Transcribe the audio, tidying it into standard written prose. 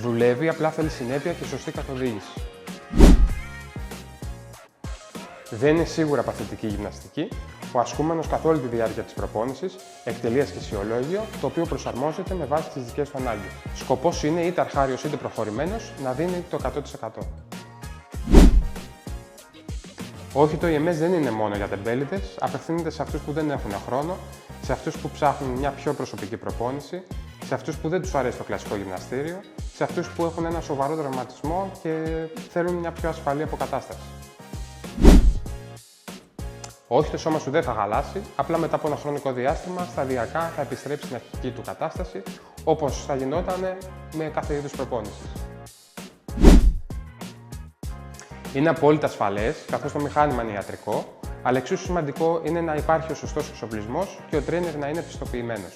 Δουλεύει, απλά θέλει συνέπεια και σωστή καθοδήγηση. Δεν είναι σίγουρα παθητική γυμναστική. Ο ασκούμενος καθ' όλη τη διάρκεια της προπόνησης εκτελεί ασκησιολόγιο, το οποίο προσαρμόζεται με βάση τις δικές του ανάγκες. Σκοπός είναι είτε αρχάριος είτε προχωρημένος να δίνει το 100%. Όχι, το EMS δεν είναι μόνο για τεμπέληδες, απευθύνεται σε αυτούς που δεν έχουν χρόνο, σε αυτούς που ψάχνουν μια πιο προσωπική προπόνηση, σε αυτούς που δεν τους αρέσει το κλασικό γυμναστήριο, σε αυτούς που έχουν ένα σοβαρό τραυματισμό και θέλουν μια πιο ασφαλή αποκατάσταση. Όχι, το σώμα σου δεν θα χαλάσει, απλά μετά από ένα χρονικό διάστημα σταδιακά θα επιστρέψει στην αρχική του κατάσταση, όπως θα γινόταν με κάθε είδους προπόνησης. Είναι απόλυτα ασφαλές, καθώς το μηχάνημα είναι ιατρικό, αλλά εξίσου σημαντικό είναι να υπάρχει ο σωστός εξοπλισμός και ο τρέινερ να είναι πιστοποιημένος.